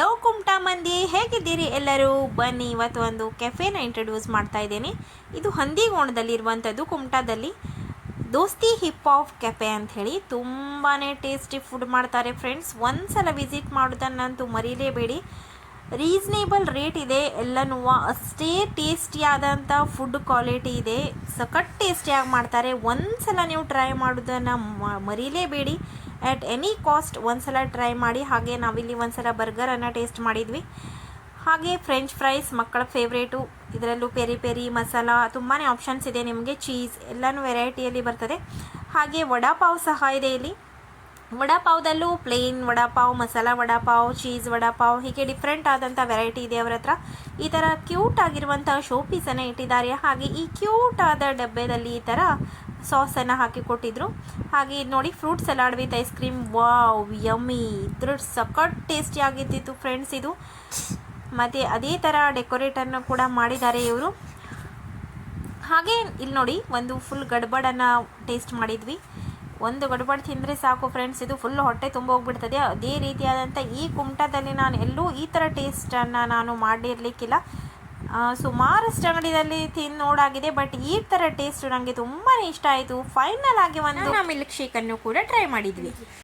Hello Kumta ಮಂದಿ, ಹೇಗಿದ್ದೀರಿ ಎಲ್ಲರೂ? ಬನ್ನಿ ಇವತ್ತು ಒಂದು ಕೆಫೆನ ಇಂಟ್ರೊಡ್ಯೂಸ್ ಮಾಡ್ತಾ ಇದ್ದೀನಿ. ಇದು ಹಂದಿಗೋಣದಲ್ಲಿರುವಂಥದ್ದು, ಕುಮಟಾದಲ್ಲಿ ದೋಸ್ತಿ ಹಿಪ್ ಹಾಪ್ ಕೆಫೆ ಅಂಥೇಳಿ. ತುಂಬಾ ಟೇಸ್ಟಿ ಫುಡ್ ಮಾಡ್ತಾರೆ ಫ್ರೆಂಡ್ಸ್. ಒಂದ್ಸಲ ವಿಸಿಟ್ ಮಾಡೋದನ್ನಂತೂ ಮರೀಲೇಬೇಡಿ. ರೀಸ್ನೇಬಲ್ ರೇಟ್ ಇದೆ, ಎಲ್ಲನೂ ಅಷ್ಟೇ ಟೇಸ್ಟಿಯಾದಂಥ ಫುಡ್ ಕ್ವಾಲಿಟಿ ಇದೆ. ಸಖತ್ ಟೇಸ್ಟಿಯಾಗಿ ಮಾಡ್ತಾರೆ. ಒಂದ್ಸಲ ನೀವು ಟ್ರೈ ಮಾಡೋದನ್ನು ಮರೀಲೇಬೇಡಿ. ಎಟ್ ಎನಿ ಕಾಸ್ಟ್ ಒಂದ್ಸಲ ಟ್ರೈ ಮಾಡಿ. ಹಾಗೆ ನಾವಿಲ್ಲಿ ಒಂದ್ಸಲ ಬರ್ಗರನ್ನು ಟೇಸ್ಟ್ ಮಾಡಿದ್ವಿ. ಹಾಗೆ ಫ್ರೆಂಚ್ ಫ್ರೈಸ್ ಮಕ್ಕಳ ಫೇವ್ರೇಟು. ಇದರಲ್ಲೂ ಪೆರಿ ಪೆರಿ ಮಸಾಲ ತುಂಬಾ ಆಪ್ಷನ್ಸ್ ಇದೆ ನಿಮಗೆ. ಚೀಸ್ ಎಲ್ಲನೂ ವೆರೈಟಿಯಲ್ಲಿ ಬರ್ತದೆ. ಹಾಗೆ ವಡಾಪಾವ್ ಸಹ ಇದೆ ಇಲ್ಲಿ. ವಡಾಪಾವ್ದಲ್ಲೂ ಪ್ಲೇನ್ ವಡಾಪಾವ್, ಮಸಾಲ ವಡಾಪಾವ್, ಚೀಸ್ ವಡಾಪಾವ್, ಹೀಗೆ ಡಿಫ್ರೆಂಟ್ ಆದಂಥ ವೆರೈಟಿ ಇದೆ ಅವರ ಹತ್ರ. ಈ ಥರ ಕ್ಯೂಟ್ ಆಗಿರುವಂಥ ಶೋ ಪೀಸನ್ನು ಇಟ್ಟಿದ್ದಾರೆ. ಹಾಗೆ ಈ ಕ್ಯೂಟ್ ಆದ ಡಬ್ಬೆದಲ್ಲಿ ಈ ಥರ ಸಾಸನ್ನು ಹಾಕಿ ಕೊಟ್ಟಿದ್ರು. ಹಾಗೆ ಇದು ನೋಡಿ, fruit salad with ice cream. Wow, yummy! ಇದ್ರ ಸಖತ್ ಟೇಸ್ಟಿ ಆಗಿದ್ದಿತ್ತು ಫ್ರೆಂಡ್ಸ್ ಇದು. ಮತ್ತು ಅದೇ ಥರ ಡೆಕೋರೇಟನ್ನು ಕೂಡ ಮಾಡಿದ್ದಾರೆ ಇವರು. ಹಾಗೆ ಇಲ್ಲಿ ನೋಡಿ, ಒಂದು ಫುಲ್ ಗಡ್ಬಡನ್ನು ಟೇಸ್ಟ್ ಮಾಡಿದ್ವಿ. ಒಂದು ಗಡ್ಬಡ್ ತಿಂದರೆ ಸಾಕು ಫ್ರೆಂಡ್ಸ್, ಇದು ಫುಲ್ ಹೊಟ್ಟೆ ತುಂಬ ಹೋಗ್ಬಿಡ್ತದೆ. ಅದೇ ರೀತಿಯಾದಂಥ ಈ ಕುಮಟಾದಲ್ಲಿ ನಾನು ಎಲ್ಲೂ ಈ ಥರ ಟೇಸ್ಟನ್ನು ನಾನು ಮಾಡಿರಲಿಕ್ಕಿಲ್ಲ. ಸುಮಾರಷ್ಟು ಅಂಗಡಿಯಲ್ಲಿ ತಿಂದು ನೋಡಾಗಿದೆ, ಬಟ್ ಈ ಥರ ಟೇಸ್ಟ್ ನನಗೆ ತುಂಬಾ ಇಷ್ಟ ಆಯಿತು. ಫೈನಲ್ ಆಗಿ ಒಂದು ಮಿಲ್ಕ್ ಶೇಕನ್ನು ಕೂಡ ಟ್ರೈ ಮಾಡಿದ್ವಿ.